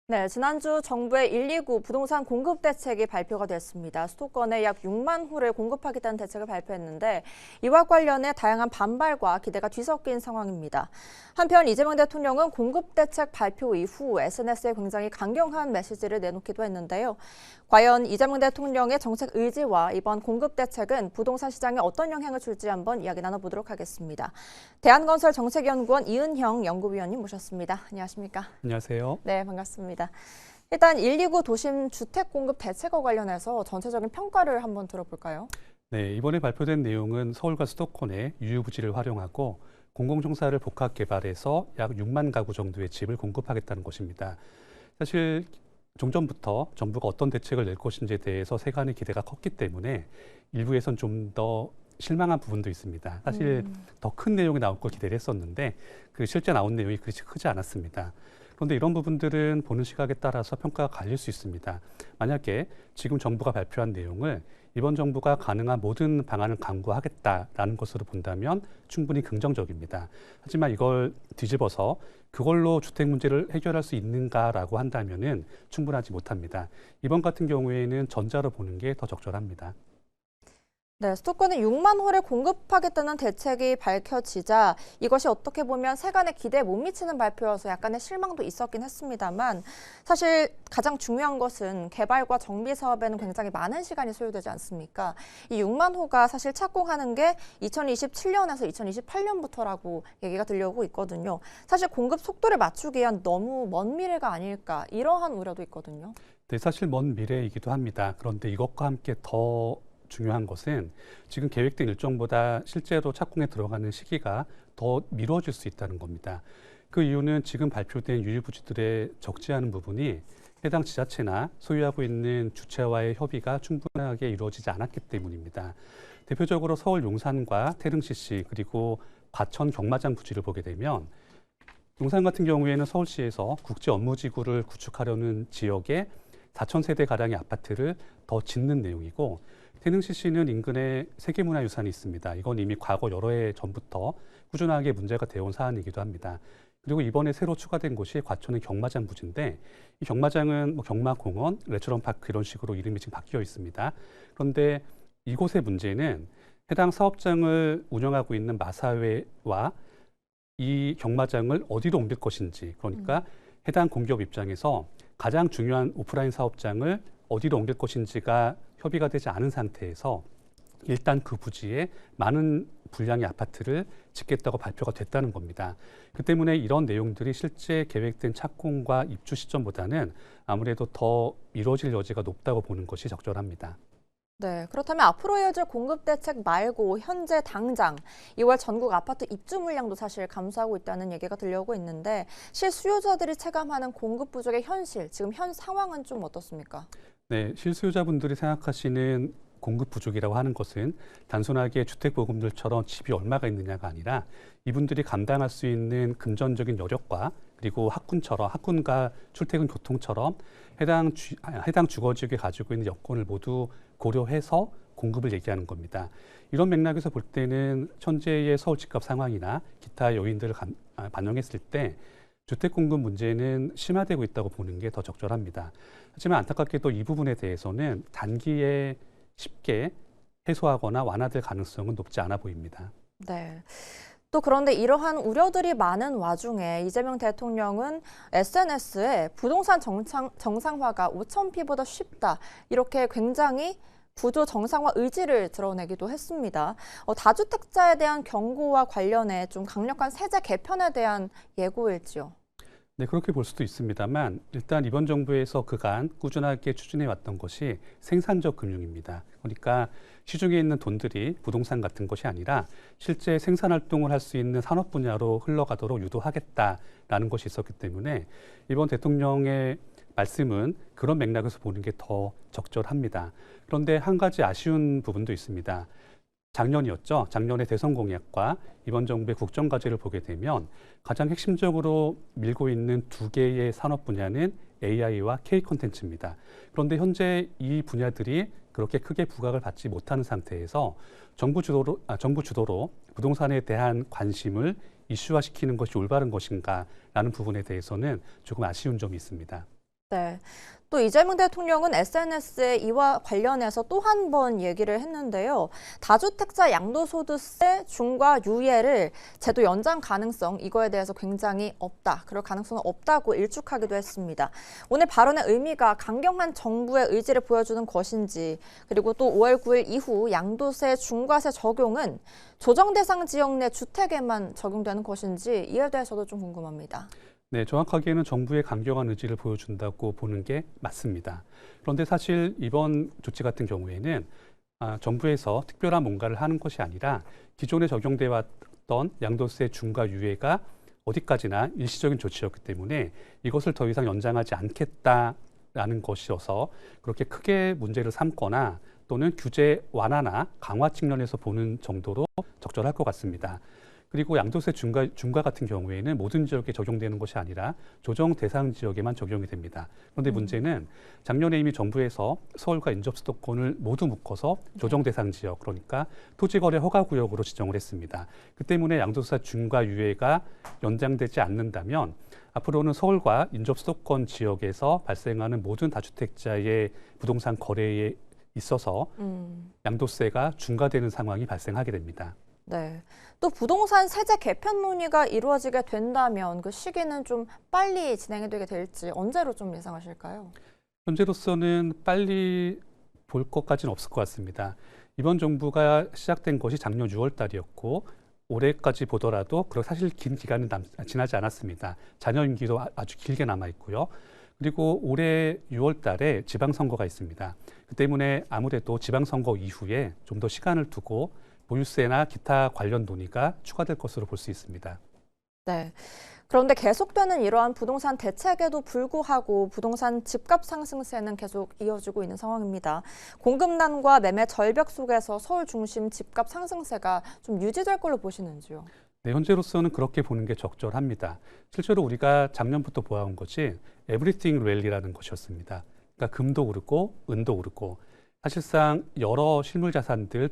네, 지난주 정부의 129 부동산 공급 대책이 발표가 됐습니다. 수도권에 약 6만 호를 공급하겠다는 대책을 발표했는데 이와 관련해 다양한 반발과 기대가 뒤섞인 상황입니다. 한편 이재명 대통령은 공급 대책 발표 이후 SNS에 굉장히 강경한 메시지를 내놓기도 했는데요. 과연 이재명 대통령의 정책 의지와 이번 공급 대책은 부동산 시장에 어떤 영향을 줄지 한번 이야기 나눠보도록 하겠습니다. 대한건설 정책연구원 이은형 연구위원님 모셨습니다. 안녕하십니까? 안녕하세요. 네, 반갑습니다. 일단 129 도심 주택 공급 대책과 관련해서 전체적인 평가를 한번 들어볼까요? 네, 이번에 발표된 내용은 서울과 수도권의 유휴부지를 활용하고 공공청사를 복합 개발해서 약 6만 가구 정도의 집을 공급하겠다는 것입니다. 사실 종전부터 정부가 어떤 대책을 낼 것인지에 대해서 세간의 기대가 컸기 때문에 일부에선 좀 더 실망한 부분도 있습니다. 사실 더 큰 내용이 나올 걸 기대를 했었는데 그 실제 나온 내용이 그렇게 크지 않았습니다. 그런데 이런 부분들은 보는 시각에 따라서 평가가 갈릴 수 있습니다. 만약에 지금 정부가 발표한 내용을 이번 정부가 가능한 모든 방안을 강구하겠다라는 것으로 본다면 충분히 긍정적입니다. 하지만 이걸 뒤집어서 그걸로 주택 문제를 해결할 수 있는가라고 한다면은 충분하지 못합니다. 이번 같은 경우에는 전자로 보는 게 더 적절합니다. 네, 수도권에 6만 호를 공급하겠다는 대책이 밝혀지자 이것이 어떻게 보면 세간의 기대에 못 미치는 발표여서 약간의 실망도 있었긴 했습니다만 사실 가장 중요한 것은 개발과 정비 사업에는 굉장히 많은 시간이 소요되지 않습니까? 이 6만 호가 사실 착공하는 게 2027년에서 2028년부터라고 얘기가 들려오고 있거든요. 사실 공급 속도를 맞추기 위한 너무 먼 미래가 아닐까 이러한 우려도 있거든요. 네, 사실 먼 미래이기도 합니다. 그런데 이것과 함께 더 중요한 것은 지금 계획된 일정보다 실제로 착공에 들어가는 시기가 더 미뤄질 수 있다는 겁니다. 그 이유는 지금 발표된 유휴부지들의 적지 않은 부분이 해당 지자체나 소유하고 있는 주체와의 협의가 충분하게 이루어지지 않았기 때문입니다. 대표적으로 서울 용산과 태릉 CC 그리고 과천 경마장 부지를 보게 되면 용산 같은 경우에는 서울시에서 국제 업무지구를 구축하려는 지역에 4,000세대 가량의 아파트를 더 짓는 내용이고 태릉 CC는 인근에 세계문화유산이 있습니다. 이건 이미 과거 여러 해 전부터 꾸준하게 문제가 되어온 사안이기도 합니다. 그리고 이번에 새로 추가된 곳이 과천의 경마장 부지인데 이 경마장은 경마공원, 레스토랑파크 이런 식으로 이름이 지금 바뀌어 있습니다. 그런데 이곳의 문제는 해당 사업장을 운영하고 있는 마사회와 이 경마장을 어디로 옮길 것인지 그러니까 해당 공기업 입장에서 가장 중요한 오프라인 사업장을 어디로 옮길 것인지가 협의가 되지 않은 상태에서 일단 그 부지에 많은 분량의 아파트를 짓겠다고 발표가 됐다는 겁니다. 그 때문에 이런 내용들이 실제 계획된 착공과 입주 시점보다는 아무래도 더 미뤄질 여지가 높다고 보는 것이 적절합니다. 네, 그렇다면 앞으로 이어질 공급 대책 말고 현재 당장 2월 전국 아파트 입주 물량도 사실 감소하고 있다는 얘기가 들려오고 있는데 실수요자들이 체감하는 공급 부족의 현실, 지금 현 상황은 좀 어떻습니까? 네, 실수요자분들이 생각하시는 공급 부족이라고 하는 것은 단순하게 주택보급률처럼 집이 얼마가 있느냐가 아니라 이분들이 감당할 수 있는 금전적인 여력과 그리고 학군과 출퇴근 교통처럼 해당 주거지역에 가지고 있는 여건을 모두 고려해서 공급을 얘기하는 겁니다. 이런 맥락에서 볼 때는 현재의 서울 집값 상황이나 기타 요인들을 반영했을 때 주택 공급 문제는 심화되고 있다고 보는 게 더 적절합니다. 하지만 안타깝게도 이 부분에 대해서는 단기에 쉽게 해소하거나 완화될 가능성은 높지 않아 보입니다. 네. 또 그런데 이러한 우려들이 많은 와중에 이재명 대통령은 SNS에 부동산 정상화가 5,000피보다 쉽다. 이렇게 굉장히 구조 정상화 의지를 드러내기도 했습니다. 다주택자에 대한 경고와 관련해 좀 강력한 세제 개편에 대한 예고일지요. 네, 그렇게 볼 수도 있습니다만 일단 이번 정부에서 그간 꾸준하게 추진해 왔던 것이 생산적 금융입니다. 그러니까 시중에 있는 돈들이 부동산 같은 것이 아니라 실제 생산 활동을 할 수 있는 산업 분야로 흘러가도록 유도하겠다라는 것이 있었기 때문에 이번 대통령의 말씀은 그런 맥락에서 보는 게 더 적절합니다. 그런데 한 가지 아쉬운 부분도 있습니다. 작년이었죠. 작년의 대선 공약과 이번 정부의 국정 과제를 보게 되면 가장 핵심적으로 밀고 있는 두 개의 산업 분야는 AI와 K 콘텐츠입니다. 그런데 현재 이 분야들이 그렇게 크게 부각을 받지 못하는 상태에서 정부 주도로 부동산에 대한 관심을 이슈화시키는 것이 올바른 것인가라는 부분에 대해서는 조금 아쉬운 점이 있습니다. 네. 또 이재명 대통령은 SNS에 이와 관련해서 또 한 번 얘기를 했는데요. 다주택자 양도소득세 중과 유예를 제도 연장 가능성, 이거에 대해서 굉장히 없다. 그럴 가능성은 없다고 일축하기도 했습니다. 오늘 발언의 의미가 강경한 정부의 의지를 보여주는 것인지, 그리고 또 5월 9일 이후 양도세 중과세 적용은 조정 대상 지역 내 주택에만 적용되는 것인지 이에 대해서도 좀 궁금합니다. 네, 정확하게는 정부의 강경한 의지를 보여준다고 보는 게 맞습니다. 그런데 사실 이번 조치 같은 경우에는 정부에서 특별한 뭔가를 하는 것이 아니라 기존에 적용돼 왔던 양도세 중과 유예가 어디까지나 일시적인 조치였기 때문에 이것을 더 이상 연장하지 않겠다라는 것이어서 그렇게 크게 문제를 삼거나 또는 규제 완화나 강화 측면에서 보는 정도로 적절할 것 같습니다. 그리고 양도세 중과 같은 경우에는 모든 지역에 적용되는 것이 아니라 조정 대상 지역에만 적용이 됩니다. 그런데 문제는 작년에 이미 정부에서 서울과 인접 수도권을 모두 묶어서 조정 대상 지역, 그러니까 토지거래 허가 구역으로 지정을 했습니다. 그 때문에 양도세 중과 유예가 연장되지 않는다면 앞으로는 서울과 인접 수도권 지역에서 발생하는 모든 다주택자의 부동산 거래에 있어서 양도세가 중과되는 상황이 발생하게 됩니다. 네. 또 부동산 세제 개편 논의가 이루어지게 된다면 그 시기는 좀 빨리 진행이 되게 될지 언제로 좀 예상하실까요? 현재로서는 빨리 볼 것까지는 없을 것 같습니다. 이번 정부가 시작된 것이 작년 6월 달이었고 올해까지 보더라도 사실 긴 기간은 지나지 않았습니다. 잔여 임기도 아주 길게 남아 있고요. 그리고 올해 6월 달에 지방선거가 있습니다. 그 때문에 아무래도 지방선거 이후에 좀 더 시간을 두고 보유세나 기타 관련 논의가 추가될 것으로 볼 수 있습니다. 네. 그런데 계속되는 이러한 부동산 대책에도 불구하고 부동산 집값 상승세는 계속 이어지고 있는 상황입니다. 공급난과 매매 절벽 속에서 서울 중심 집값 상승세가 좀 유지될 걸로 보시는지요? 네, 현재로서는 그렇게 보는 게 적절합니다. 실제로 우리가 작년부터 보아온 것이 에브리띵 랠리라는 것이었습니다. 그러니까 금도 오르고 은도 오르고 사실상 여러 실물 자산들,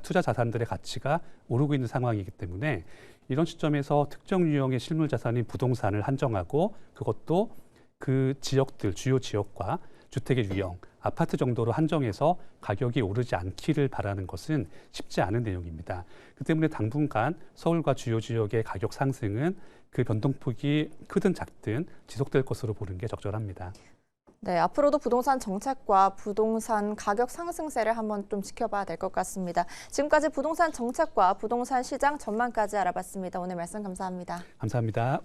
투자 자산들의 가치가 오르고 있는 상황이기 때문에 이런 시점에서 특정 유형의 실물 자산인 부동산을 한정하고 그것도 그 지역들, 주요 지역과 주택의 유형, 아파트 정도로 한정해서 가격이 오르지 않기를 바라는 것은 쉽지 않은 내용입니다. 그 때문에 당분간 서울과 주요 지역의 가격 상승은 그 변동폭이 크든 작든 지속될 것으로 보는 게 적절합니다. 네, 앞으로도 부동산 정책과 부동산 가격 상승세를 한번 좀 지켜봐야 될 것 같습니다. 지금까지 부동산 정책과 부동산 시장 전망까지 알아봤습니다. 오늘 말씀 감사합니다. 감사합니다.